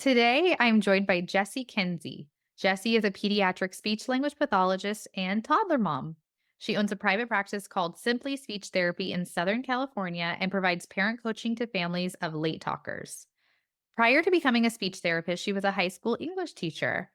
Today, I'm joined by Jessie Kensey. Jessie is a pediatric speech-language pathologist and toddler mom. She owns a private practice called Simply Speech Therapy in Southern California and provides parent coaching to families of late talkers. Prior to becoming a speech therapist, she was a high school English teacher.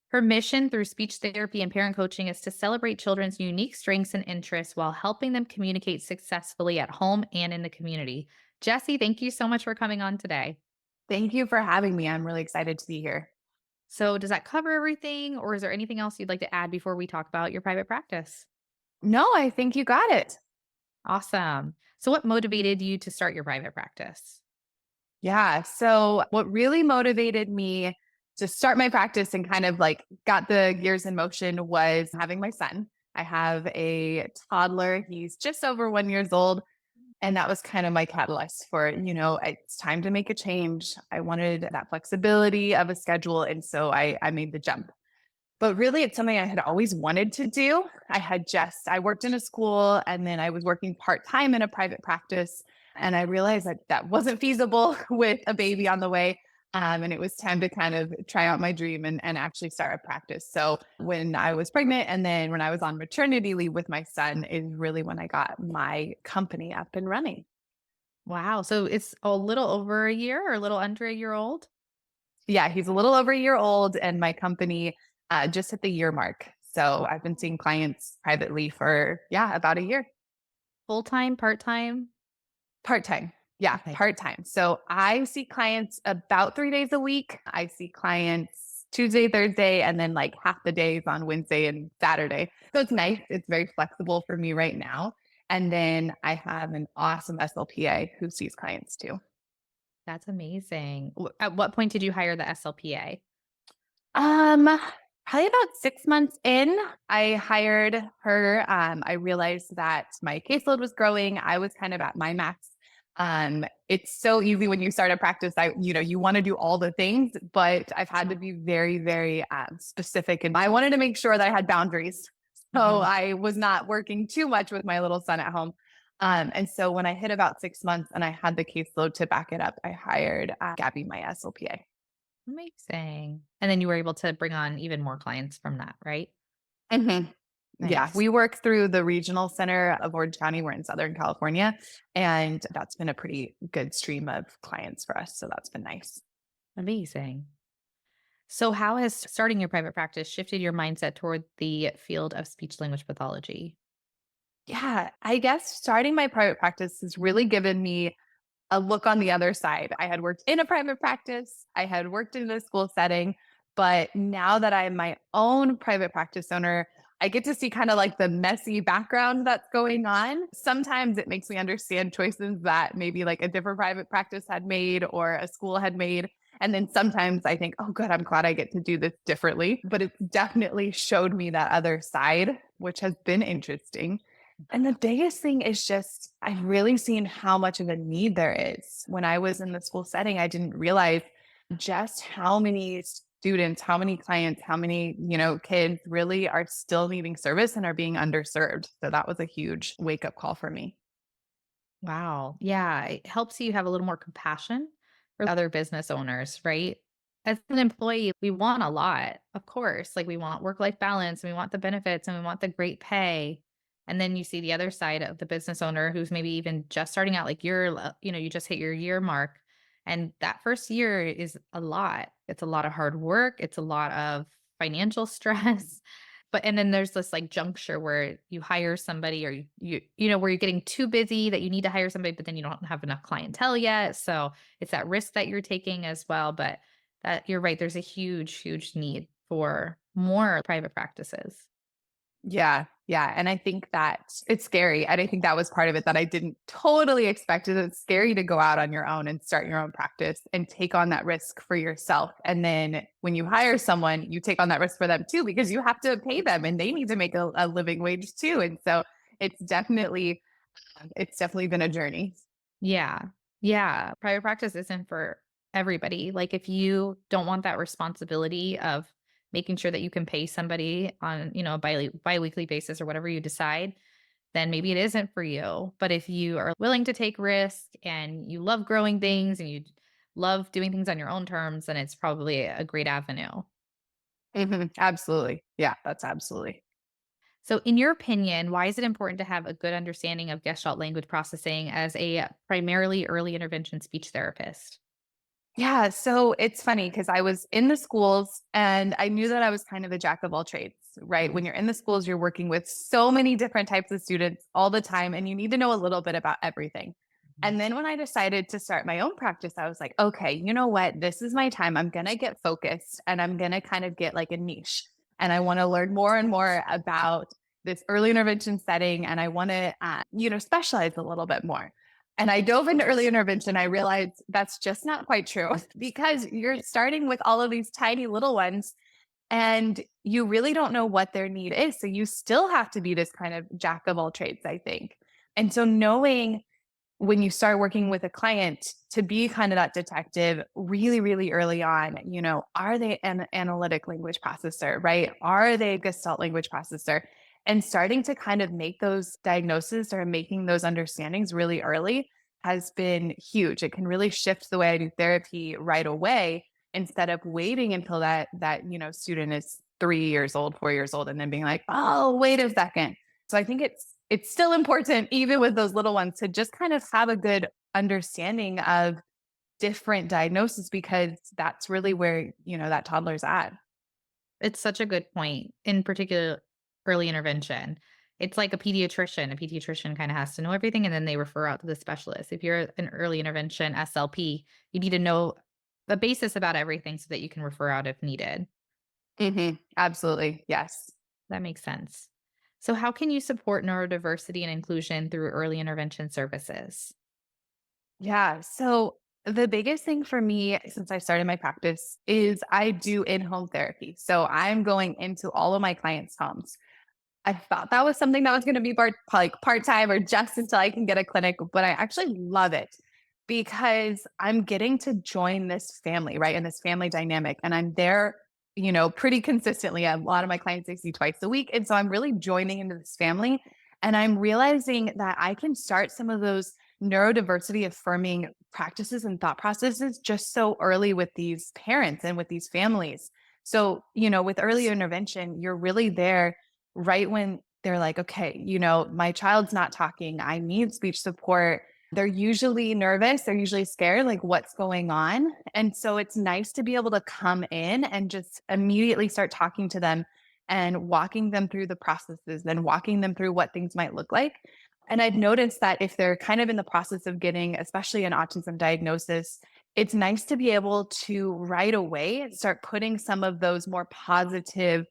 Her mission through speech therapy and parent coaching is to celebrate children's unique strengths and interests while helping them communicate successfully at home and in the community. Jessie, thank you so much for coming on today. Thank you for having me. I'm really excited to be here. So, does that cover everything, or is there anything else you'd like to add before we talk about your private practice? No, I think you got it. Awesome. So, what motivated you to start your private practice? Yeah. So, what really motivated me to start my practice and kind of like got the gears in motion was having my son. I have a toddler. He's just over 1 years old. And that was kind of my catalyst for, it's time to make a change. I wanted that flexibility of a schedule. And so I made the jump. But really, it's something I had always wanted to do. I worked in a school and then I was working part time in a private practice. And I realized that that wasn't feasible with a baby on the way. And it was time to kind of try out my dream and actually start a practice. So when I was pregnant and then when I was on maternity leave with my son is really when I got my company up and running. Wow. So, it's a little over a year or a little under a year old? Yeah, he's a little over a year old, and my company just hit the year mark. So I've been seeing clients privately for, yeah, about a year. Full time, part time? Part time. Yeah, Okay. part time. So I see clients about 3 days a week. I see clients Tuesday, Thursday, and then like half the days on Wednesday and Saturday. So it's nice. It's very flexible for me right now. And then I have an awesome SLPA who sees clients too. That's amazing. At what point did you hire the SLPA? Um, Probably about 6 months in, I hired her. I realized that my caseload was growing. I was kind of at my max. It's so easy when you start a practice. You want to do all the things, but I've had to be very, very specific. And I wanted to make sure that I had boundaries. So Mhm. I was not working too much with my little son at home. And so when I hit about 6 months and I had the caseload to back it up, I hired Gabby, my SLPA. Amazing. And then you were able to bring on even more clients from that, right? Mhm. Yeah, Nice. we work through the regional center of Orange County. We're in Southern California, and that's been a pretty good stream of clients for us. So that's been nice. Amazing. So, how has starting your private practice shifted your mindset toward the field of speech language pathology? Yeah, I guess starting my private practice has really given me a look on the other side. I had worked in a private practice, I had worked in a school setting, but now that I'm my own private practice owner, I get to see kind of like the messy background that's going on. Sometimes it makes me understand choices that maybe like a different private practice had made or a school had made. And then sometimes I think, oh, good, I'm glad I get to do this differently. But it's definitely showed me that other side, which has been interesting. And the biggest thing is just I've really seen how much of a need there is. When I was in the school setting, I didn't realize just how many students, how many clients, how many, kids really are still needing service and are being underserved. So that was a huge wake up call for me. Wow. Yeah. It helps you have a little more compassion for other business owners, right? As an employee, we want a lot, of course. Like we want work life balance and we want the benefits and we want the great pay. And then you see the other side of the business owner who's maybe even just starting out, like you just hit your year mark. And that first year is a lot. It's a lot of hard work, it's a lot of financial stress. But and then there's this, like, juncture where you hire somebody or where you're getting too busy that you need to hire somebody, but then you don't have enough clientele yet, so it's that risk that you're taking as well, but that you're right, there's a huge, huge need for more private practices. Yeah. Yeah. And I think that it's scary. And I think that was part of it that I didn't totally expect. Is it's scary to go out on your own and start your own practice and take on that risk for yourself. And then when you hire someone, you take on that risk for them too, because you have to pay them and they need to make a living wage too. And so it's definitely, it's definitely been a journey. Yeah. Yeah, private practice isn't for everybody, like, if you don't want that responsibility of making sure that you can pay somebody on, a biweekly basis or whatever you decide, then maybe it isn't for you. But if you are willing to take risk and you love growing things and you love doing things on your own terms, then it's probably a great avenue. Absolutely. Yeah, that's absolutely. So, in your opinion, why is it important to have a good understanding of Gestalt language processing as a primarily early intervention speech therapist? Yeah, so it's funny because I was in the schools and I knew that I was kind of a jack of all trades, right? When you're in the schools, you're working with so many different types of students all the time, and you need to know a little bit about everything. Mhm. And then when I decided to start my own practice, I was like, okay, you know what? This is my time. I'm going to get focused and I'm going to kind of get like a niche. And I want to learn more and more about this early intervention setting. And I want to, specialize a little bit more. And I dove into early intervention. I realized that's just not quite true because you're starting with all of these tiny little ones and you really don't know what their need is. So you still have to be this kind of jack of all trades, I think. And so knowing when you start working with a client to be kind of that detective really, really early on, are they an analytic language processor, right? Are they a Gestalt language processor? And starting to kind of make those diagnoses or making those understandings really early has been huge. It can really shift the way I do therapy right away instead of waiting until that student is 3 years old, 4 years old, and then being like, oh, wait a second. So I think it's still important, even with those little ones, to just kind of have a good understanding of different diagnoses because that's really where, that toddler's at. It's such a good point, in particular, early intervention. It's like a pediatrician. A pediatrician kind of has to know everything and then they refer out to the specialist. If you're an early intervention SLP, you need to know the basis about everything so that you can refer out if needed. Absolutely. Yes. That makes sense. So, how can you support neurodiversity and inclusion through early intervention services? Yeah. So the biggest thing for me since I started my practice is I do in-home therapy. So I'm going into all of my clients' homes. I thought that was something that was going to be part-time or just until I can get a clinic, but I actually love it because I'm getting to join this family, right? And this family dynamic. And I'm there, pretty consistently. A lot of my clients I see twice a week. And so I'm really joining into this family. And I'm realizing that I can start some of those neurodiversity affirming practices and thought processes just so early with these parents and with these families. So, with early intervention, you're really there right when they're like, okay, my child's not talking. I need speech support. They're usually nervous. They're usually scared, like, what's going on? And so it's nice to be able to come in and just immediately start talking to them and walking them through the processes, then walking them through what things might look like. And I've noticed that if they're kind of in the process of getting, especially an autism diagnosis, it's nice to be able to right away start putting some of those more positive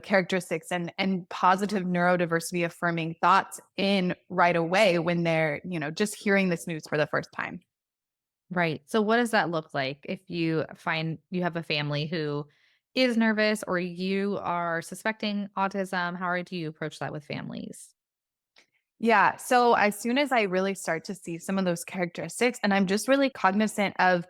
characteristics and positive neurodiversity affirming thoughts in right away when they're, just hearing this news for the first time. Right. So, what does that look like if you find you have a family who is nervous or you are suspecting autism? How do you approach that with families? Yeah. So as soon as I really start to see some of those characteristics, and I'm just really cognizant of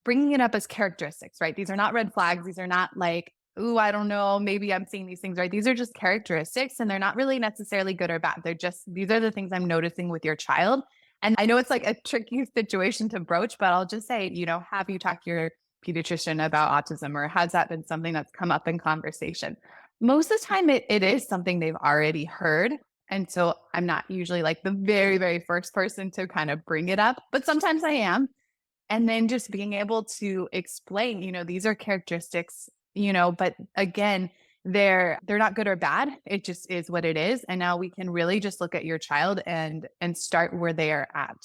bringing it up as characteristics, right? These are not red flags. These are not like, ooh, I don't know, maybe I'm seeing these things, right? These are just characteristics and they're not really necessarily good or bad. They're just, these are the things I'm noticing with your child. And I know it's like a tricky situation to broach, but I'll just say, have you talked to your pediatrician about autism or has that been something that's come up in conversation? Most of the time, it is something they've already heard. And so I'm not usually like the very, very first person to kind of bring it up, but sometimes I am. And then just being able to explain, these are characteristics, but again, they're not good or bad. It just is what it is. And now we can really just look at your child and start where they are at.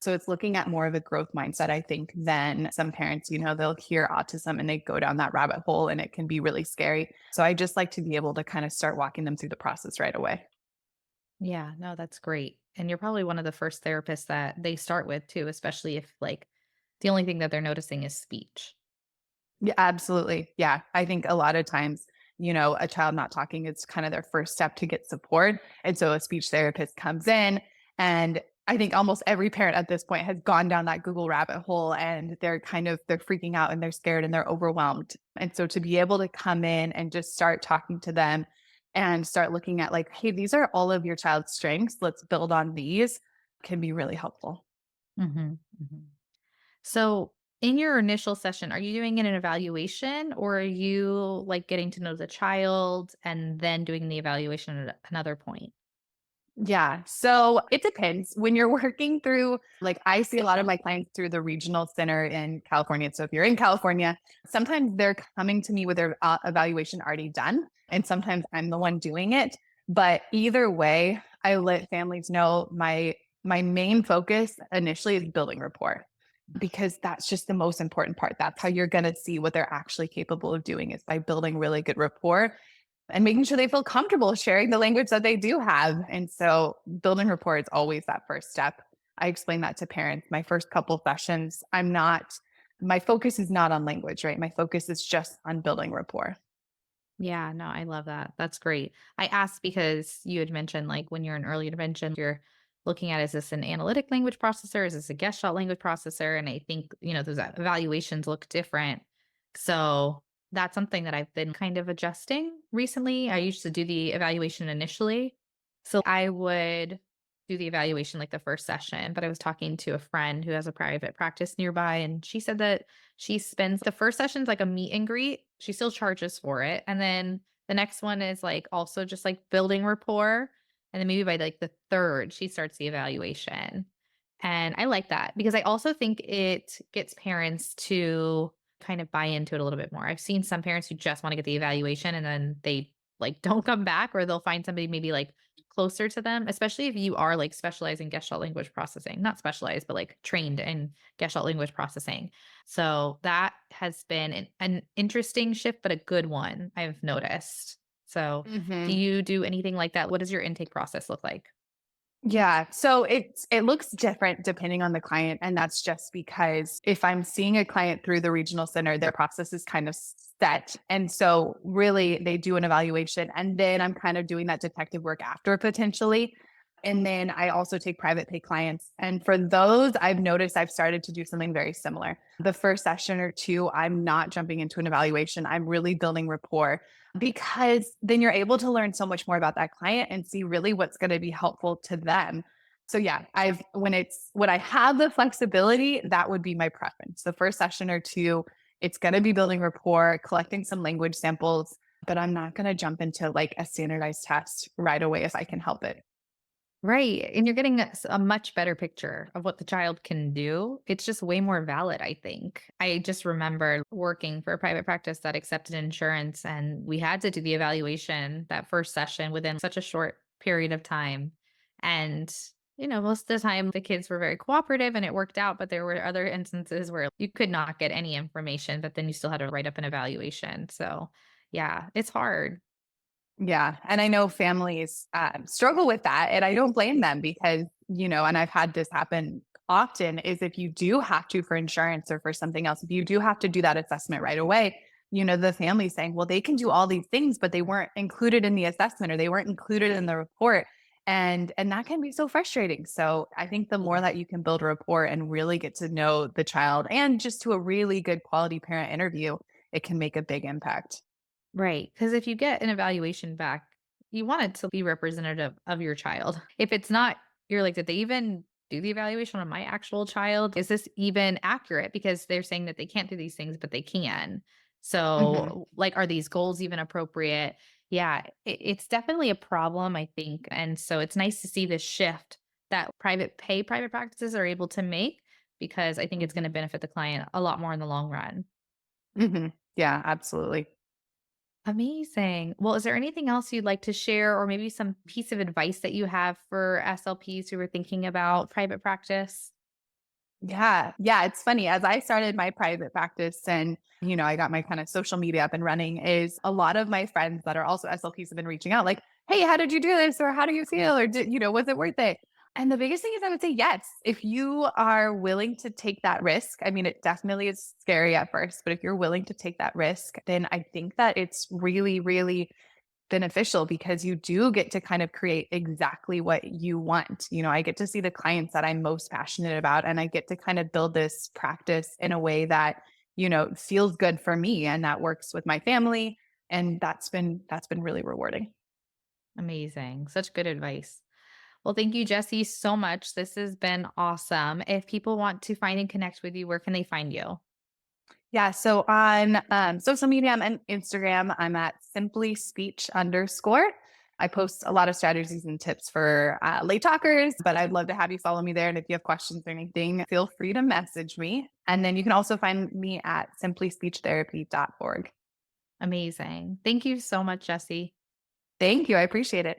So it's looking at more of a growth mindset, I think, than some parents, they'll hear autism and they go down that rabbit hole and it can be really scary. So I just like to be able to kind of start walking them through the process right away. Yeah, no, that's great. And you're probably one of the first therapists that they start with too, especially if like the only thing that they're noticing is speech. Yeah, absolutely. Yeah. I think a lot of times, a child not talking is kind of their first step to get support. And so a speech therapist comes in and I think almost every parent at this point has gone down that Google rabbit hole and they're freaking out and they're scared and they're overwhelmed. And so to be able to come in and just start talking to them and start looking at like, hey, these are all of your child's strengths. Let's build on these can be really helpful. Mhm, mhm. So, In your initial session, are you doing an evaluation or are you like getting to know the child and then doing the evaluation at another point? Yeah. So it depends. When you're working through, like, I see a lot of my clients through the regional center in California. So if you're in California, sometimes they're coming to me with their evaluation already done. And sometimes I'm the one doing it. But either way, I let families know my main focus initially is building rapport because that's just the most important part. That's how you're going to see what they're actually capable of doing is by building really good rapport and making sure they feel comfortable sharing the language that they do have. And so building rapport is always that first step. I explain that to parents. My first couple sessions, my focus is not on language, right? My focus is just on building rapport. Yeah, no, I love that. That's great. I asked because you had mentioned like when you're in early intervention, you're looking at is this an analytic language processor? Is this a Gestalt language processor? And I think, those evaluations look different. So that's something that I've been kind of adjusting recently. I used to do the evaluation initially. So I would do the evaluation like the first session, but I was talking to a friend who has a private practice nearby, and she said that she spends the first session's like a meet and greet. She still charges for it. And then the next one is like also just like building rapport. And then maybe by like the third, she starts the evaluation. And I like that because I also think it gets parents to kind of buy into it a little bit more. I've seen some parents who just want to get the evaluation and then they like don't come back, or they'll find somebody maybe like closer to them, especially if you are like specialized in Gestalt language processing, not specialized, but like trained in Gestalt language processing. So that has been an interesting shift, but a good one I've noticed. So do Mhm. you do anything like that? What does your intake process look like? Yeah. So it looks different depending on the client. And that's just because if I'm seeing a client through the regional center, their process is kind of set. And so really they do an evaluation and then I'm kind of doing that detective work after potentially. And then I also take private pay clients. And for those, I've noticed I've started to do something very similar. The first session or two, I'm not jumping into an evaluation. I'm really building rapport because then you're able to learn so much more about that client and see really what's going to be helpful to them. So yeah, I've when I have the flexibility, that would be my preference. The first session or two, it's going to be building rapport, collecting some language samples, but I'm not going to jump into like a standardized test right away if I can help it. Right. And you're getting a much better picture of what the child can do. It's just way more valid, I think. I just remember working for a private practice that accepted insurance, and we had to do the evaluation that first session within such a short period of time. And, most of the time the kids were very cooperative and it worked out, but there were other instances where you could not get any information, but then you still had to write up an evaluation. So, yeah, it's hard. Yeah. And I know families struggle with that. And I don't blame them because, and I've had this happen often is if you do have to for insurance or for something else, if you do have to do that assessment right away, the family saying, well, they can do all these things, but they weren't included in the assessment or they weren't included in the report. And that can be so frustrating. So I think the more that you can build rapport and really get to know the child and just to a really good quality parent interview, it can make a big impact. Right, because if you get an evaluation back, you want it to be representative of your child. If it's not, you're like, "Did they even do the evaluation on my actual child? Is this even accurate?" Because they're saying that they can't do these things, but they can. Mhm. So, like, are these goals even appropriate? Yeah, it's definitely a problem, I think, and so it's nice to see this shift that private practices are able to make, because I think it's gonna benefit the client a lot more in the long run. Mhm. Yeah, absolutely. Amazing. Well, is there anything else you'd like to share, or maybe some piece of advice that you have for SLPs who are thinking about private practice? Yeah. Yeah, it's funny. As I started my private practice and, I got my kind of social media up and running, is a lot of my friends that are also SLPs have been reaching out like, "Hey, how did you do this?" or "How do you feel?" or "Was it worth it?" And the biggest thing is I would say yes. If you are willing to take that risk, I mean, it definitely is scary at first, but if you're willing to take that risk, then I think that it's really, really beneficial because you do get to kind of create exactly what you want. I get to see the clients that I'm most passionate about and I get to kind of build this practice in a way that, feels good for me and that works with my family and that's been really rewarding. Amazing. Such good advice. Well, thank you, Jesse, so much. This has been awesome. If people want to find and connect with you, where can they find you? Yeah. So on social media and Instagram, I'm at simply speech underscore. I post a lot of strategies and tips for late talkers, but I'd love to have you follow me there. And if you have questions or anything, feel free to message me. And then you can also find me at simplyspeechtherapy.org. Amazing. Thank you so much, Jessie. Thank you. I appreciate it.